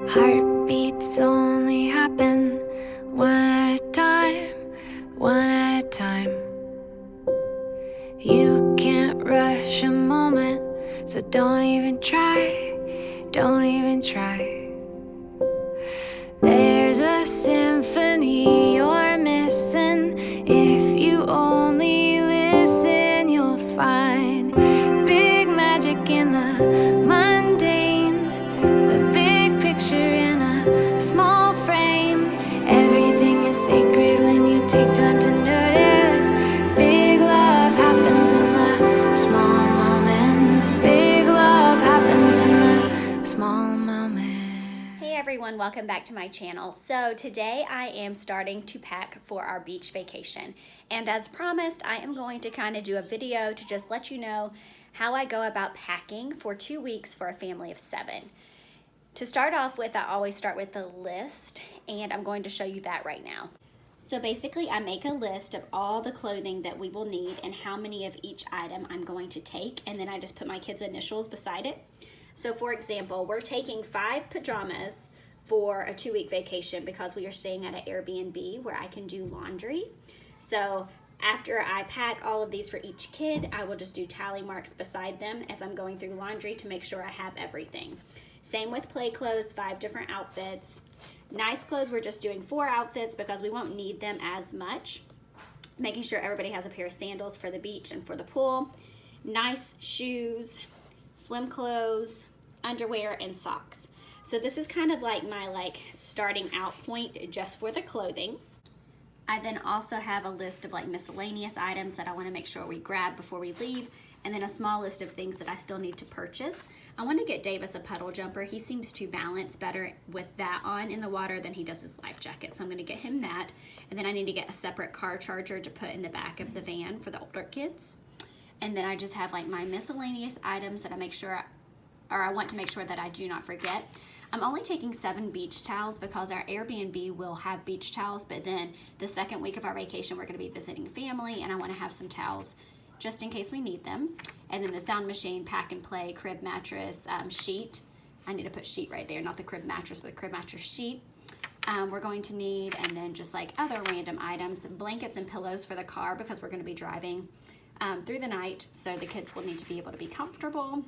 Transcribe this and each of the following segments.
Heartbeats only happen one at a time, one at a time. You can't rush a moment, so don't even try, don't even try. There's a symphony you're missing. If you only listen, you'll find big magic in the mundane, the big picture in a small frame. Everything is sacred when you take time to notice. Big love happens in the small moments. Big love happens in the small moments. Hey everyone, welcome back to my channel. So today I am starting to pack for our beach vacation. And as promised, I am going to kind of do a video to just let you know how I go about packing for 2 weeks for a family of 7. To start off with, I always start with the list, and I'm going to show you that right now. So basically, I make a list of all the clothing that we will need and how many of each item I'm going to take, and then I just put my kids' initials beside it. So for example, we're taking 5 pajamas for a 2-week vacation because we are staying at an Airbnb where I can do laundry. So after I pack all of these for each kid, I will just do tally marks beside them as I'm going through laundry to make sure I have everything. Same with play clothes, 5 different outfits. Nice clothes, we're just doing 4 outfits because we won't need them as much. Making sure everybody has a pair of sandals for the beach and for the pool. Nice shoes, swim clothes, underwear, and socks. So this is kind of like my starting out point just for the clothing. I then also have a list of miscellaneous items that I want to make sure we grab before we leave, and then a small list of things that I still need to purchase. I want to get Davis a puddle jumper. He seems to balance better with that on in the water than he does his life jacket, so I'm going to get him that. And then I need to get a separate car charger to put in the back of the van for the older kids. And then I just have my miscellaneous items that I want to make sure that I do not forget. I'm only taking 7 beach towels because our Airbnb will have beach towels, but then the second week of our vacation we're going to be visiting family, and I want to have some towels just in case we need them. And then the sound machine, pack and play, crib mattress, sheet. I need to put sheet right there, not the crib mattress, but the crib mattress sheet. We're going to need, and then just other random items, blankets and pillows for the car because we're going to be driving through the night, so the kids will need to be able to be comfortable,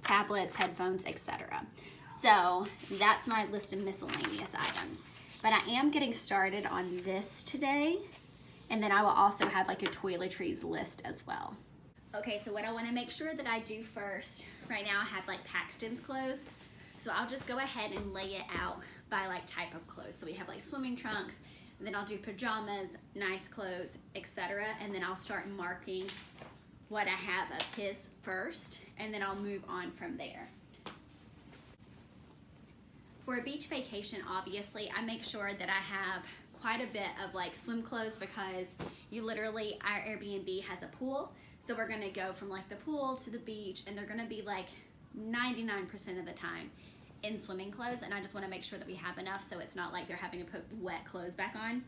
tablets, headphones, etc. So that's my list of miscellaneous items. But I am getting started on this today, and then I will also have a toiletries list as well. Okay, so what I want to make sure that I do first, right now I have Paxton's clothes, so I'll just go ahead and lay it out by type of clothes. So we have swimming trunks, and then I'll do pajamas, nice clothes, etc. And then I'll start marking what I have of his first, and then I'll move on from there. For a beach vacation, obviously, I make sure that I have quite a bit of swim clothes because our Airbnb has a pool. So we're gonna go from the pool to the beach, and they're gonna be 99% of the time in swimming clothes, and I just wanna make sure that we have enough so it's not they're having to put wet clothes back on.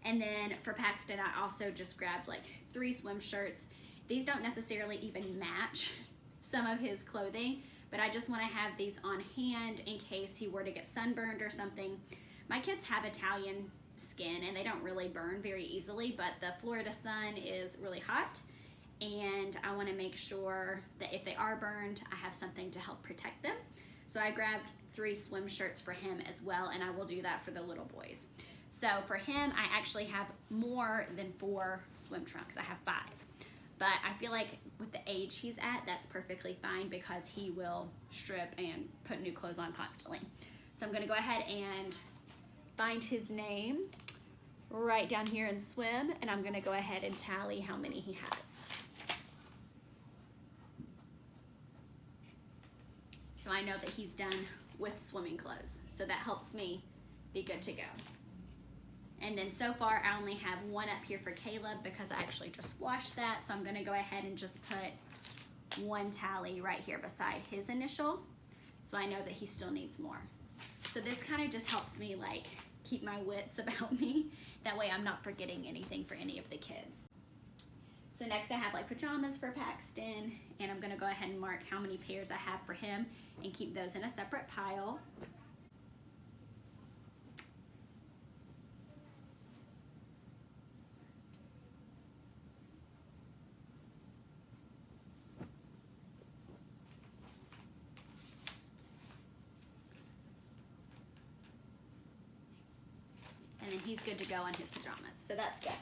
And then for Paxton, I also just grabbed 3 swim shirts. These don't necessarily even match some of his clothing, but I just want to have these on hand in case he were to get sunburned or something. My kids have Italian skin and they don't really burn very easily, but the Florida sun is really hot, and I want to make sure that if they are burned, I have something to help protect them. So I grabbed 3 swim shirts for him as well, and I will do that for the little boys. So for him, I actually have more than 4 swim trunks. I have 5. But I feel with the age he's at, that's perfectly fine because he will strip and put new clothes on constantly. So I'm gonna go ahead and find his name right down here in swim, and I'm gonna go ahead and tally how many he has. So I know that he's done with swimming clothes. So that helps me be good to go. And then so far I only have 1 up here for Caleb because I actually just washed that. So I'm gonna go ahead and just put 1 tally right here beside his initial. So I know that he still needs more. So this kind of just helps me keep my wits about me. That way I'm not forgetting anything for any of the kids. So next I have pajamas for Paxton, and I'm gonna go ahead and mark how many pairs I have for him and keep those in a separate pile. he's good to go on his pajamas. So that's good.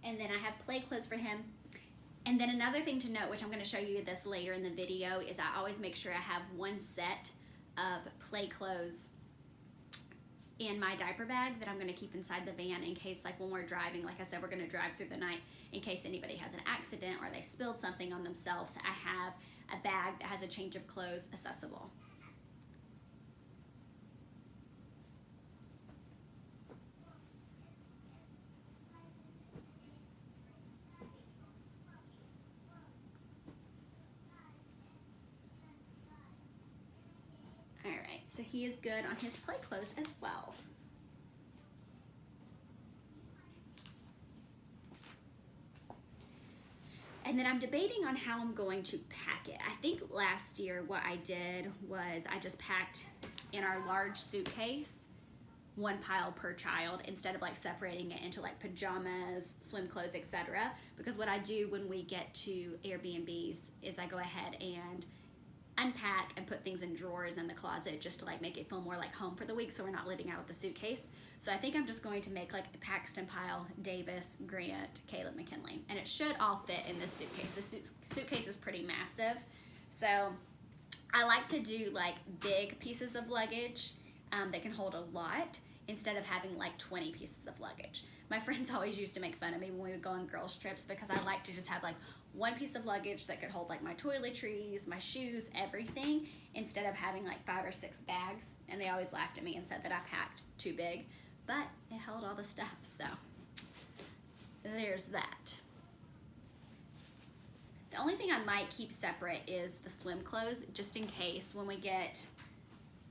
And then I have play clothes for him. And then another thing to note, which I'm going to show you this later in the video, is I always make sure I have one set of play clothes in my diaper bag that I'm going to keep inside the van in case, like when we're driving, like I said, we're going to drive through the night, in case anybody has an accident or they spilled something on themselves. I have a bag that has a change of clothes accessible. All right, so he is good on his play clothes as well. And then I'm debating on how I'm going to pack it. I think last year what I did was I just packed in our large suitcase, one pile per child, instead of like separating it into like pajamas, swim clothes, etc. Because what I do when we get to Airbnbs is I go ahead and unpack and put things in drawers in the closet just to like make it feel more like home for the week, so we're not living out of the suitcase. So I think I'm just going to make like a Paxton Pile, Davis, Grant, Caleb, McKinley, and it should all fit in this suitcase. The suitcase is pretty massive, so I like to do like big pieces of luggage that can hold a lot instead of having like 20 pieces of luggage. My friends always used to make fun of me when we would go on girls trips because I like to just have like one piece of luggage that could hold like my toiletries, my shoes, everything, instead of having like 5 or 6 bags. And they always laughed at me and said that I packed too big, but it held all the stuff, so there's that. The only thing I might keep separate is the swim clothes, just in case when we get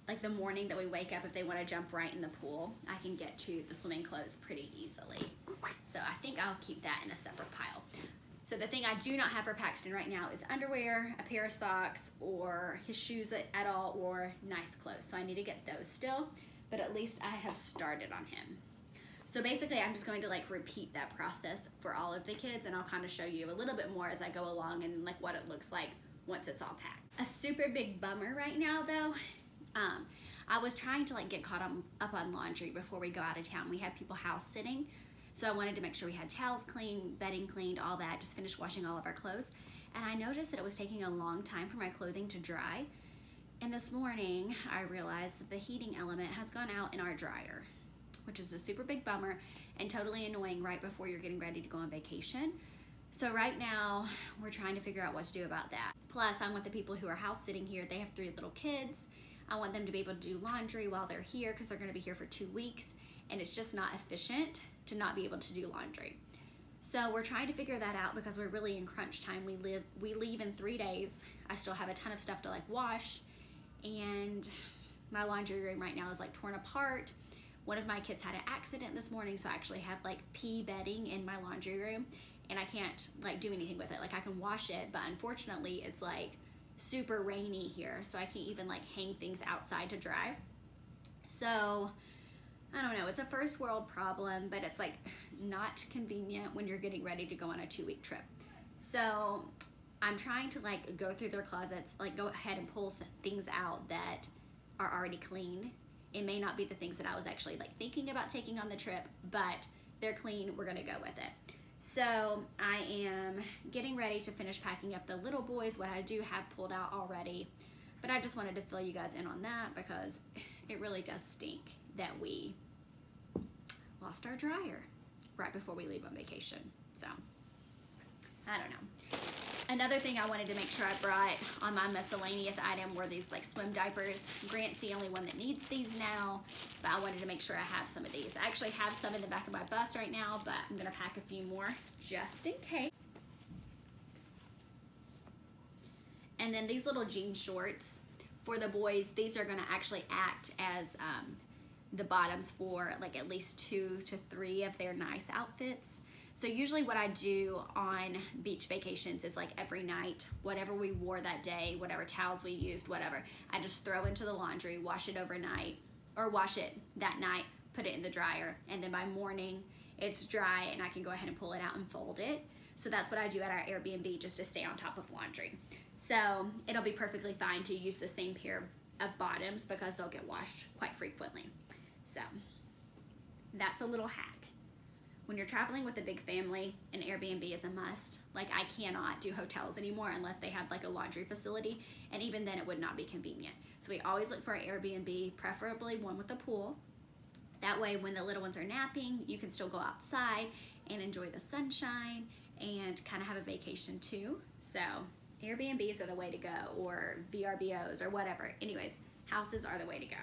like the morning that we wake up, if they want to jump right in the pool, I can get to the swimming clothes pretty easily. So I think I'll keep that in a separate pile. So the thing I do not have for Paxton right now is underwear, a pair of socks, or his shoes at all, or nice clothes. So I need to get those still, but at least I have started on him. So basically I'm just going to like repeat that process for all of the kids, and I'll kind of show you a little bit more as I go along and like what it looks like once it's all packed. A super big bummer right now though, I was trying to like get caught up on laundry before we go out of town. We have people house sitting, so I wanted to make sure we had towels clean, bedding cleaned, all that, just finished washing all of our clothes. And I noticed that it was taking a long time for my clothing to dry. And this morning I realized that the heating element has gone out in our dryer, which is a super big bummer and totally annoying right before you're getting ready to go on vacation. So right now we're trying to figure out what to do about that. Plus I'm with the people who are house sitting here. They have 3 little kids. I want them to be able to do laundry while they're here because they're going to be here for 2 weeks, and it's just not efficient to not be able to do laundry. So we're trying to figure that out because we're really in crunch time. We leave in 3 days. I still have a ton of stuff to like wash, and my laundry room right now is like torn apart. One of my kids had an accident this morning, so I actually have like pea bedding in my laundry room, and I can't like do anything with it. Like I can wash it, but unfortunately it's like super rainy here, so I can't even like hang things outside to dry. So I don't know, it's a first world problem, but it's like not convenient when you're getting ready to go on a 2-week trip. So I'm trying to like go through their closets, like go ahead and pull things out that are already clean. It may not be the things that I was actually like thinking about taking on the trip, but they're clean, we're gonna go with it. So I am getting ready to finish packing up the little boys, what I do have pulled out already, but I just wanted to fill you guys in on that because it really does stink that we lost our dryer right before we leave on vacation. So I don't know. Another thing I wanted to make sure I brought on my miscellaneous item were these like swim diapers. Grant's the only one that needs these now, but I wanted to make sure I have some of these. I actually have some in the back of my bus right now, but I'm gonna pack a few more just in case. And then these little jean shorts for the boys, these are gonna actually act as the bottoms for like at least 2 to 3 of their nice outfits. So usually what I do on beach vacations is like every night, whatever we wore that day, whatever towels we used, whatever, I just throw into the laundry, wash it overnight, or wash it that night, put it in the dryer, and then by morning it's dry and I can go ahead and pull it out and fold it. So that's what I do at our Airbnb just to stay on top of laundry. So it'll be perfectly fine to use the same pair of bottoms because they'll get washed quite frequently. So that's a little hack. When you're traveling with a big family, an Airbnb is a must. Like, I cannot do hotels anymore unless they have like a laundry facility, and even then it would not be convenient. So we always look for an Airbnb, preferably one with a pool. That way when the little ones are napping, you can still go outside and enjoy the sunshine and kind of have a vacation too. So Airbnbs are the way to go, or VRBOs or whatever. Anyways, houses are the way to go.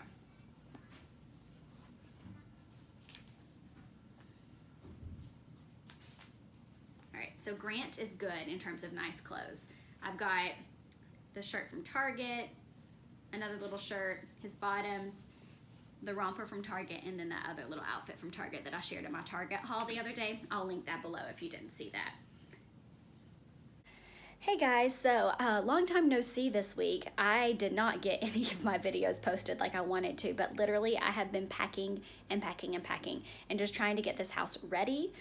All right, so Grant is good in terms of nice clothes. I've got the shirt from Target, another little shirt, his bottoms, the romper from Target, and then that other little outfit from Target that I shared in my Target haul the other day. I'll link that below if you didn't see that. Hey guys, so long time no see this week. I did not get any of my videos posted like I wanted to, but literally I have been packing and packing and packing and just trying to get this house ready.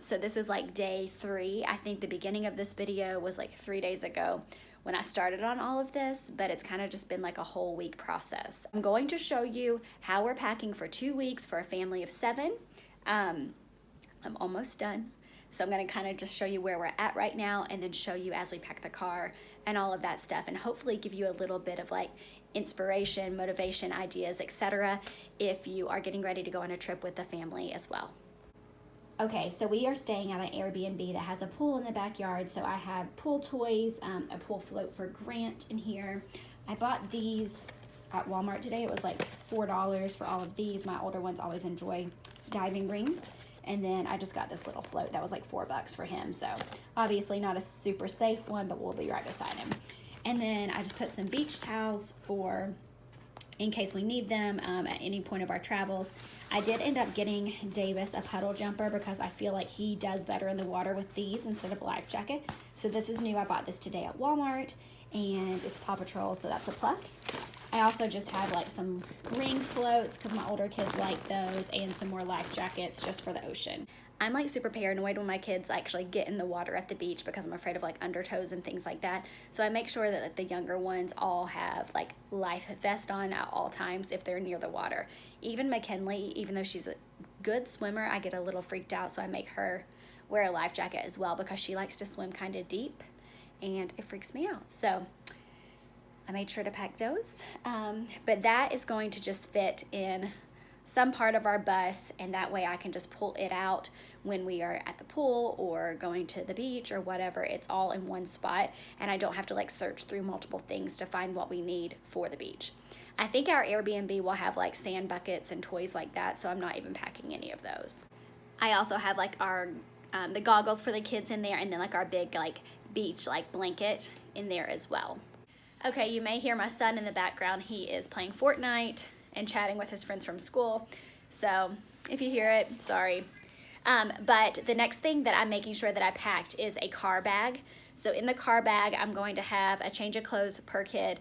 So this is like day 3. I think the beginning of this video was like 3 days ago when I started on all of this, but it's kind of just been like a whole week process. I'm going to show you how we're packing for 2 weeks for a family of 7. I'm almost done. So I'm gonna kind of just show you where we're at right now, and then show you as we pack the car and all of that stuff, and hopefully give you a little bit of like inspiration, motivation, ideas, etc. if you are getting ready to go on a trip with the family as well. Okay, so we are staying at an Airbnb that has a pool in the backyard. So I have pool toys, a pool float for Grant in here. I bought these at Walmart today. It was like $4 for all of these. My older ones always enjoy diving rings. And then I just got this little float that was like $4 for him. So obviously not a super safe one, but we'll be right beside him. And then I just put some beach towels for in case we need them at any point of our travels. I did end up getting Davis a puddle jumper because I feel like he does better in the water with these instead of a life jacket. So this is new. I bought this today at Walmart, and it's Paw Patrol, so that's a plus. I also just have like some ring floats because my older kids like those, and some more life jackets just for the ocean. I'm like super paranoid when my kids actually get in the water at the beach because I'm afraid of like undertows and things like that. So I make sure that the younger ones all have like life vest on at all times if they're near the water. Even McKinley, even though she's a good swimmer, I get a little freaked out, so I make her wear a life jacket as well because she likes to swim kind of deep and it freaks me out. So I made sure to pack those. But that is going to just fit in some part of our bus, and that way I can just pull it out when we are at the pool or going to the beach or whatever. It's all in one spot, and I don't have to like search through multiple things to find what we need for the beach. I think our Airbnb will have like sand buckets and toys like that, so I'm not even packing any of those. I also have like our the goggles for the kids in there, and then like our big like beach like blanket in there as well. Okay, you may hear my son in the background. He is playing Fortnite and chatting with his friends from school. So if you hear it, sorry. But the next thing that I'm making sure that I packed is a car bag. So in the car bag, I'm going to have a change of clothes per kid,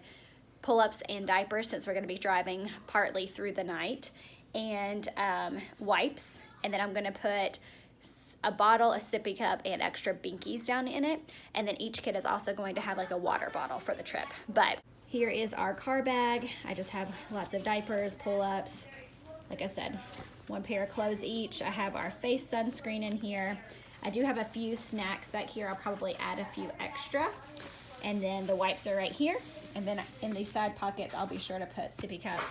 pull-ups and diapers since we're gonna be driving partly through the night, and wipes. And then I'm gonna put a bottle, a sippy cup, and extra binkies down in it. And then each kid is also going to have like a water bottle for the trip. But here is our car bag. I just have lots of diapers, pull-ups, like I said, one pair of clothes each. I have our face sunscreen in here. I do have a few snacks back here. I'll probably add a few extra. And then the wipes are right here. And then in these side pockets, I'll be sure to put sippy cups,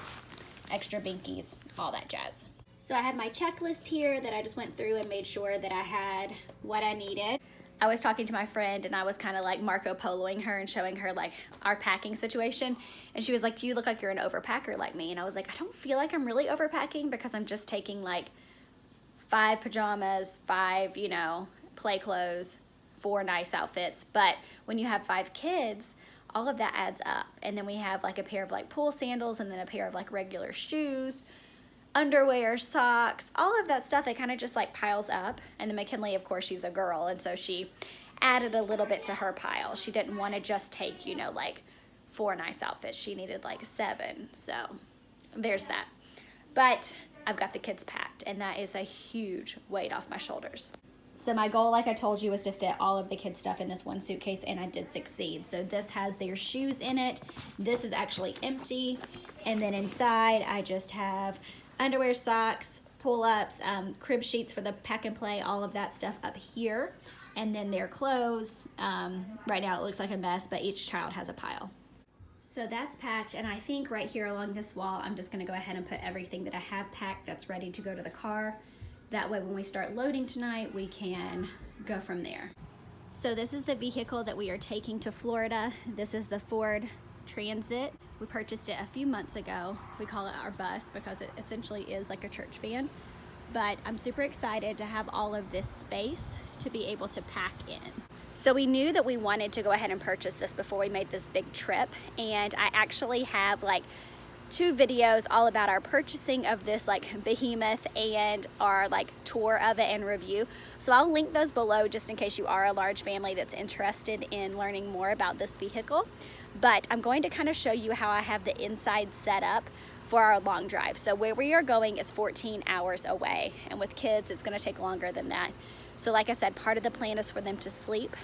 extra binkies, all that jazz. So I have my checklist here that I just went through and made sure that I had what I needed. I was talking to my friend, and I was kind of like Marco Poloing her and showing her like our packing situation. And she was like, you look like you're an overpacker like me. And I was like, I don't feel like I'm really overpacking because I'm just taking like 5 pajamas, 5, you know, play clothes, 4 nice outfits. But when you have 5 kids, all of that adds up. And then we have like a pair of like pool sandals, and then a pair of like regular shoes, underwear, socks, all of that stuff. It kind of just like piles up. And then McKinley, of course, she's a girl, and so she added a little bit to her pile. She didn't want to just take, you know, like 4 nice outfits. She needed like 7. So there's that. But I've got the kids packed, and that is a huge weight off my shoulders. So my goal, like I told you, was to fit all of the kids' stuff in this one suitcase, and I did succeed. So this has their shoes in it. This is actually empty. And then inside, I just have underwear, socks, pull-ups, crib sheets for the pack and play, all of that stuff up here. And then their clothes. Right now it looks like a mess, but each child has a pile. So that's packed, and I think right here along this wall, I'm just gonna go ahead and put everything that I have packed that's ready to go to the car. That way when we start loading tonight, we can go from there. So this is the vehicle that we are taking to Florida. This is the Ford Transit. We purchased it a few months ago. We call it our bus because it essentially is like a church van. But I'm super excited to have all of this space to be able to pack in. So we knew that we wanted to go ahead and purchase this before we made this big trip, and I actually have like 2 videos all about our purchasing of this like behemoth and our like tour of it and review. So I'll link those below just in case you are a large family that's interested in learning more about this vehicle. But I'm going to kind of show you how I have the inside set up for our long drive. So where we are going is 14 hours away, and with kids it's going to take longer than that. So like I said, part of the plan is for them to sleep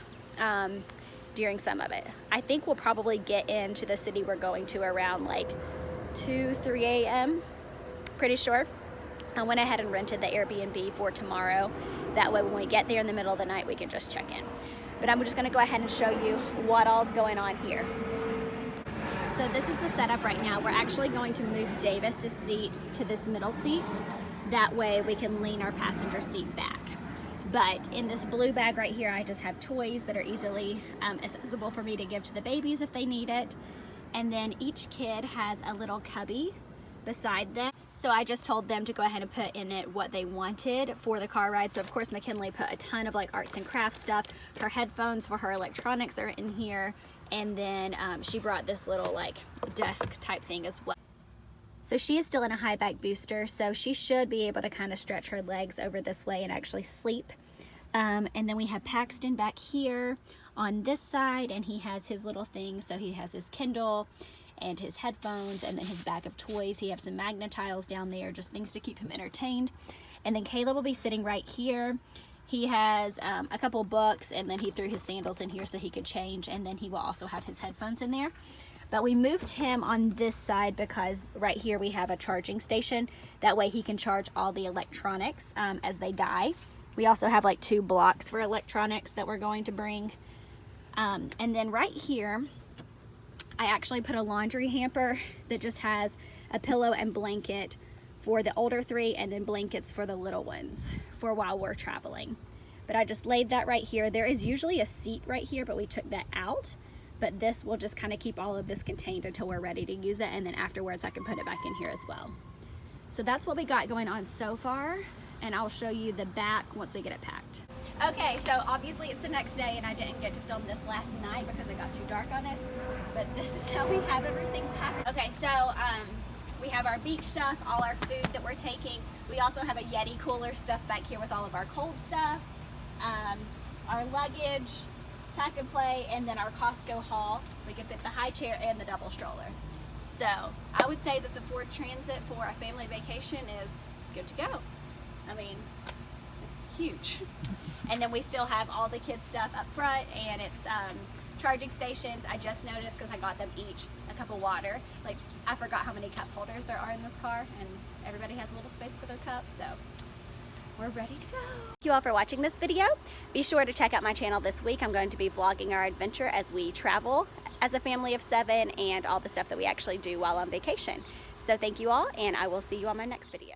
during some of it. I think we'll probably get into the city we're going to around like 2, 3 a.m. Pretty sure. I went ahead and rented the Airbnb for tomorrow. That way when we get there in the middle of the night, we can just check in. But I'm just gonna go ahead and show you what all's going on here. So this is the setup right now. We're actually going to move Davis's seat to this middle seat. That way we can lean our passenger seat back. But in this blue bag right here, I just have toys that are easily accessible for me to give to the babies if they need it. And then each kid has a little cubby beside them. So I just told them to go ahead and put in it what they wanted for the car ride. So of course McKinley put a ton of like arts and crafts stuff. Her headphones for her electronics are in here. And then she brought this little like desk type thing as well. So she is still in a high back booster, so she should be able to kind of stretch her legs over this way and actually sleep. And then we have Paxton back here on this side, and he has his little thing. So he has his Kindle and his headphones and then his bag of toys. He has some magnet tiles down there, just things to keep him entertained. And then Caleb will be sitting right here. He has a couple books, and then he threw his sandals in here so he could change, and then he will also have his headphones in there. But we moved him on this side because right here we have a charging station. That way he can charge all the electronics as they die. We also have like 2 blocks for electronics that we're going to bring. And then right here, I actually put a laundry hamper that just has a pillow and blanket for the older 3 and then blankets for the little ones for while we're traveling. But I just laid that right here. There is usually a seat right here, but we took that out. But this will just kind of keep all of this contained until we're ready to use it, and then afterwards I can put it back in here as well. So that's what we got going on so far, and I'll show you the back once we get it packed. Okay, so obviously it's the next day and I didn't get to film this last night because it got too dark on us, but this is how we have everything packed. Okay, so we have our beach stuff, all our food that we're taking. We also have a Yeti cooler stuff back here with all of our cold stuff, our luggage, pack and play, and then our Costco haul. We can fit the high chair and the double stroller. So I would say that the Ford Transit for a family vacation is good to go. I mean, it's huge. And then we still have all the kids stuff up front, and it's charging stations. I just noticed because I got them each a cup of water. Like, I forgot how many cup holders there are in this car, and everybody has a little space for their cups, so we're ready to go. Thank you all for watching this video. Be sure to check out my channel this week. I'm going to be vlogging our adventure as we travel as a family of 7 and all the stuff that we actually do while on vacation. So thank you all, and I will see you on my next video.